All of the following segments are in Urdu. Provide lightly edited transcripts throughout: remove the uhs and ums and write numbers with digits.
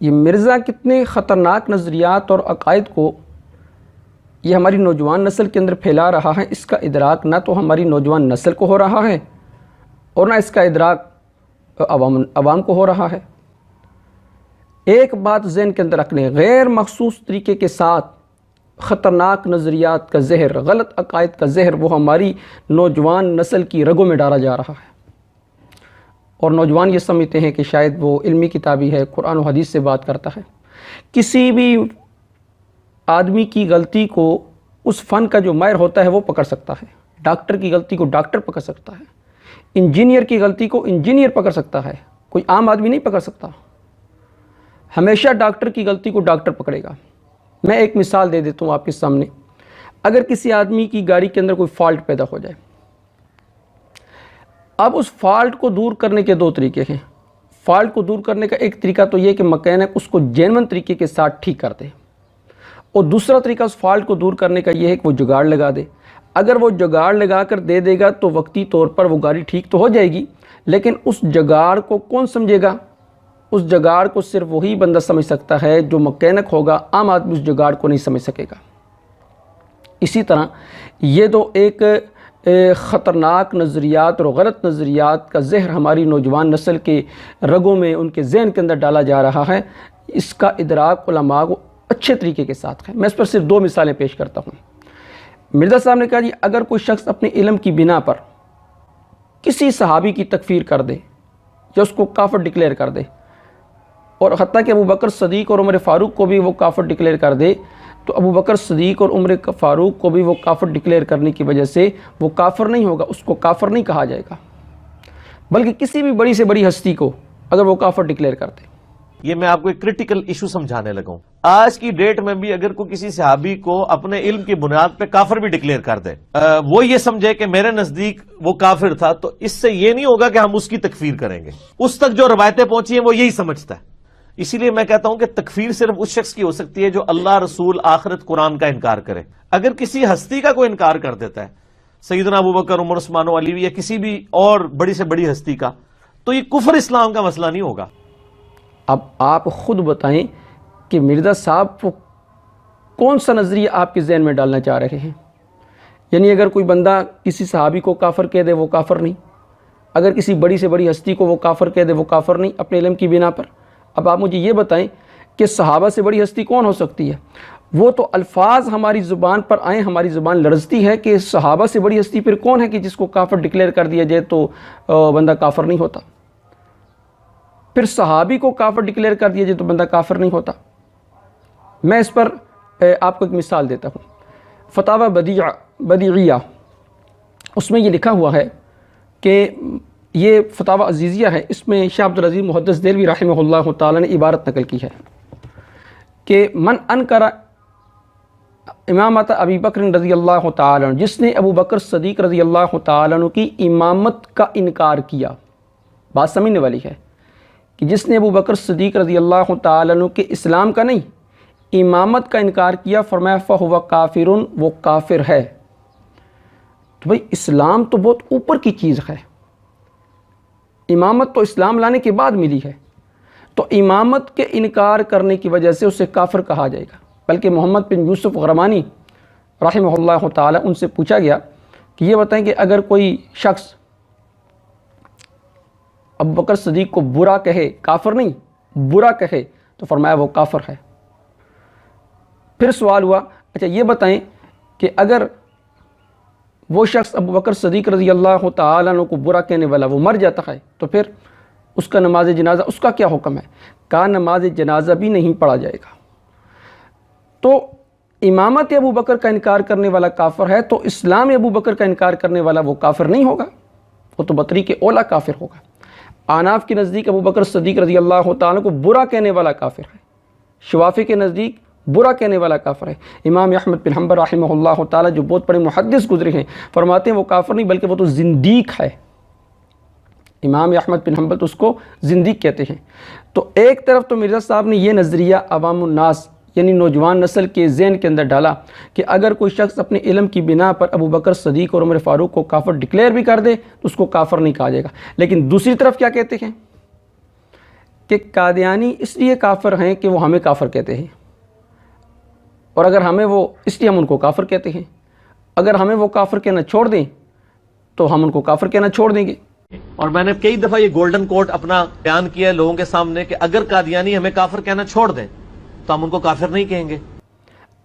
یہ مرزا کتنے خطرناک نظریات اور عقائد کو یہ ہماری نوجوان نسل کے اندر پھیلا رہا ہے، اس کا ادراک نہ تو ہماری نوجوان نسل کو ہو رہا ہے اور نہ اس کا ادراک عوام کو ہو رہا ہے۔ ایک بات ذہن کے اندر رکھنے، غیر مخصوص طریقے کے ساتھ خطرناک نظریات کا زہر، غلط عقائد کا زہر وہ ہماری نوجوان نسل کی رگوں میں ڈالا جا رہا ہے، اور نوجوان یہ سمجھتے ہیں کہ شاید وہ علمی کتابی ہے، قرآن و حدیث سے بات کرتا ہے۔ کسی بھی آدمی کی غلطی کو اس فن کا جو ماہر ہوتا ہے وہ پکڑ سکتا ہے، ڈاکٹر کی غلطی کو ڈاکٹر پکڑ سکتا ہے، انجینئر کی غلطی کو انجینئر پکڑ سکتا ہے، کوئی عام آدمی نہیں پکڑ سکتا۔ ہمیشہ ڈاکٹر کی غلطی کو ڈاکٹر پکڑے گا۔ میں ایک مثال دے دیتا ہوں آپ کے سامنے۔ اگر کسی آدمی کی گاڑی کے اندر کوئی فالٹ پیدا ہو جائے، اب اس فالٹ کو دور کرنے کے دو طریقے ہیں۔ فالٹ کو دور کرنے کا ایک طریقہ تو یہ کہ مکینک اس کو جینون طریقے کے ساتھ ٹھیک کر دے، اور دوسرا طریقہ اس فالٹ کو دور کرنے کا یہ ہے کہ وہ جگاڑ لگا دے۔ اگر وہ جگاڑ لگا کر دے دے گا تو وقتی طور پر وہ گاڑی ٹھیک تو ہو جائے گی، لیکن اس جگاڑ کو کون سمجھے گا؟ اس جگاڑ کو صرف وہی بندہ سمجھ سکتا ہے جو مکینک ہوگا، عام آدمی اس جگاڑ کو نہیں سمجھ سکے گا۔ اسی طرح یہ تو ایک خطرناک نظریات اور غلط نظریات کا زہر ہماری نوجوان نسل کے رگوں میں، ان کے ذہن کے اندر ڈالا جا رہا ہے۔ اس کا ادراک علماء کو اچھے طریقے کے ساتھ ہے۔ میں اس پر صرف دو مثالیں پیش کرتا ہوں۔ مرزا صاحب نے کہا جی اگر کوئی شخص اپنے علم کی بنا پر کسی صحابی کی تکفیر کر دے یا اس کو کافر ڈکلیئر کر دے، اور حتیٰ کہ ابو بکر صدیق اور عمر فاروق کو بھی وہ کافر ڈکلیئر کر دے، تو ابو بکر صدیق اور عمر فاروق کو بھی وہ کافر ڈکلیئر کرنے کی وجہ سے وہ کافر نہیں ہوگا، اس کو کافر نہیں کہا جائے گا، بلکہ کسی بھی بڑی سے بڑی ہستی کو اگر وہ کافر ڈکلیئر کر دے۔ یہ میں آپ کو ایک کرٹیکل ایشو سمجھانے لگا ہوں۔ آج کی ڈیٹ میں بھی اگر کوئی کسی صحابی کو اپنے علم کی بنیاد پہ کافر بھی ڈکلیئر کر دے، وہ یہ سمجھے کہ میرے نزدیک وہ کافر تھا، تو اس سے یہ نہیں ہوگا کہ ہم اس کی تکفیر کریں گے۔ اس تک جو روایتیں پہنچی ہیں وہ یہی سمجھتا ہے۔ اسی لیے میں کہتا ہوں کہ تکفیر صرف اس شخص کی ہو سکتی ہے جو اللہ، رسول، آخرت، قرآن کا انکار کرے۔ اگر کسی ہستی کا کوئی انکار کر دیتا ہے، سیدنا ابو بکر، عمر، عثمان و علی یا کسی بھی اور بڑی سے بڑی ہستی کا، تو یہ کفر اسلام کا مسئلہ نہیں ہوگا۔ اب آپ خود بتائیں کہ مرزا صاحب وہ کون سا نظریہ آپ کے ذہن میں ڈالنا چاہ رہے ہیں؟ یعنی اگر کوئی بندہ کسی صحابی کو کافر کہہ دے وہ کافر نہیں، اگر کسی بڑی سے بڑی ہستی کو وہ کافر کہہ دے وہ کافر نہیں اپنے علم کی بنا پر۔ اب آپ مجھے یہ بتائیں کہ صحابہ سے بڑی ہستی کون ہو سکتی ہے؟ وہ تو الفاظ ہماری زبان پر آئیں، ہماری زبان لرزتی ہے کہ صحابہ سے بڑی ہستی پھر کون ہے کہ جس کو کافر ڈکلیئر کر دیا جائے تو بندہ کافر نہیں ہوتا؟ پھر صحابی کو کافر ڈکلیئر کر دیا جائے تو بندہ کافر نہیں ہوتا۔ میں اس پر آپ کو ایک مثال دیتا ہوں۔ فتاوی بدیعیہ، اس میں یہ لکھا ہوا ہے کہ یہ فتاوی عزیزیہ ہے، اس میں شیخ عبدالعزیز محدث دہلوی رحمہ اللہ تعالی نے عبارت نقل کی ہے کہ من انکر امامت ابی بکر رضی اللہ تعالی عنہ، جس نے ابو بکر صدیق رضی اللہ تعالی عنہ کی امامت کا انکار کیا۔ بات سمجھنے والی ہے کہ جس نے ابو بکر صدیق رضی اللہ تعالی عنہ کے اسلام کا نہیں، امامت کا انکار کیا، فرمایا فہو کافر، وہ کافر ہے۔ تو بھئی اسلام تو بہت اوپر کی چیز ہے، امامت تو اسلام لانے کے بعد ملی ہے، تو امامت کے انکار کرنے کی وجہ سے اسے کافر کہا جائے گا۔ بلکہ محمد بن یوسف غرمانی رحمہ اللہ تعالی، ان سے پوچھا گیا کہ یہ بتائیں کہ اگر کوئی شخص ابو بکر صدیق کو برا کہے، کافر نہیں برا کہے، تو فرمایا وہ کافر ہے۔ پھر سوال ہوا اچھا یہ بتائیں کہ اگر وہ شخص ابو بکر صدیق رضی اللہ تعالیٰ عنہ کو برا کہنے والا وہ مر جاتا ہے تو پھر اس کا نماز جنازہ، اس کا کیا حکم ہے؟ کہا نماز جنازہ بھی نہیں پڑھا جائے گا۔ تو امامت ابو بکر کا انکار کرنے والا کافر ہے، تو اسلام ابو بکر کا انکار کرنے والا وہ کافر نہیں ہوگا، وہ تو بطریق اولا کافر ہوگا۔ احناف کے نزدیک ابو بکر صدیق رضی اللہ تعالیٰ کو برا کہنے والا کافر ہے، شوافی کے نزدیک برا کہنے والا کافر ہے۔ امام احمد بن حنبل رحمہ اللہ تعالیٰ جو بہت بڑے محدث گزرے ہیں، فرماتے ہیں وہ کافر نہیں بلکہ وہ تو زندیق ہے۔ امام احمد بن حنبل تو اس کو زندیق کہتے ہیں۔ تو ایک طرف تو مرزا صاحب نے یہ نظریہ عوام الناس یعنی نوجوان نسل کے ذہن کے اندر ڈالا کہ اگر کوئی شخص اپنے علم کی بنا پر ابو بکر صدیق اور عمر فاروق کو کافر ڈکلیئر بھی کر دے تو اس کو کافر نہیں کہا جائے گا، لیکن دوسری طرف کیا کہتے ہیں کہ قادیانی اس لیے کافر ہیں کہ وہ ہمیں کافر کہتے ہیں، اور اگر ہمیں وہ اس لیے ہم ان کو کافر کہتے ہیں، اگر ہمیں وہ کافر کہنا چھوڑ دیں تو ہم ان کو کافر کہنا چھوڑ دیں گے۔ اور میں نے کئی دفعہ یہ گولڈن کوٹ اپنا بیان کیا ہے لوگوں کے سامنے کہ اگر قادیانی ہمیں کافر کہنا چھوڑ دیں تو ہم ان کو کافر نہیں کہیں گے۔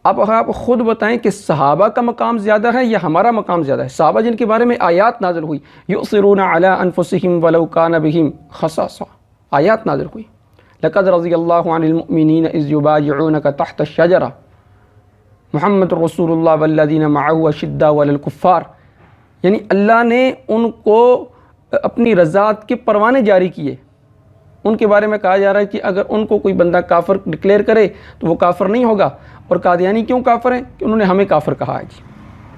اب آپ خود بتائیں کہ صحابہ کا مقام زیادہ ہے یا ہمارا مقام زیادہ ہے؟ صحابہ جن کے بارے میں آیات نازل ہوئی، یؤثرون علی انفسہم ولو کان بہم خصاصہ، آیات نازل ہوئی، لقد رضی اللہ عن المؤمنین اذ یبایعونک تحت الشجرہ، محمد رسول اللہ والذین معہ اشداء علی الکفار، یعنی اللہ نے ان کو اپنی رضاعت کے پروانے جاری کیے۔ ان کے بارے میں کہا جا رہا ہے کہ اگر ان کو کوئی بندہ کافر ڈکلیئر کرے تو وہ کافر نہیں ہوگا۔ اور قادیانی کیوں کافر ہیں؟ کہ انہوں نے ہمیں کافر کہا ہے جی۔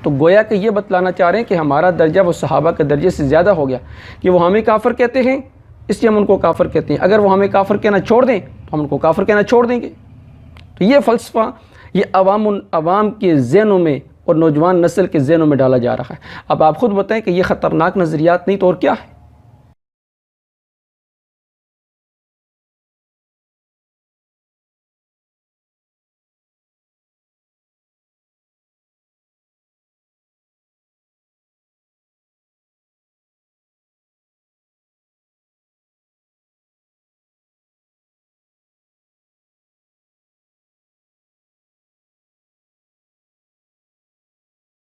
تو گویا کہ یہ بتلانا چاہ رہے ہیں کہ ہمارا درجہ وہ صحابہ کے درجے سے زیادہ ہو گیا کہ وہ ہمیں کافر کہتے ہیں، اس لیے ہم ان کو کافر کہتے ہیں، اگر وہ ہمیں کافر کہنا چھوڑ دیں تو ہم ان کو کافر کہنا چھوڑ دیں گے۔ تو یہ فلسفہ یہ عوام کے ذہنوں میں اور نوجوان نسل کے ذہنوں میں ڈالا جا رہا ہے۔ اب آپ خود بتائیں کہ یہ خطرناک نظریات نہیں تو اور کیا ہے؟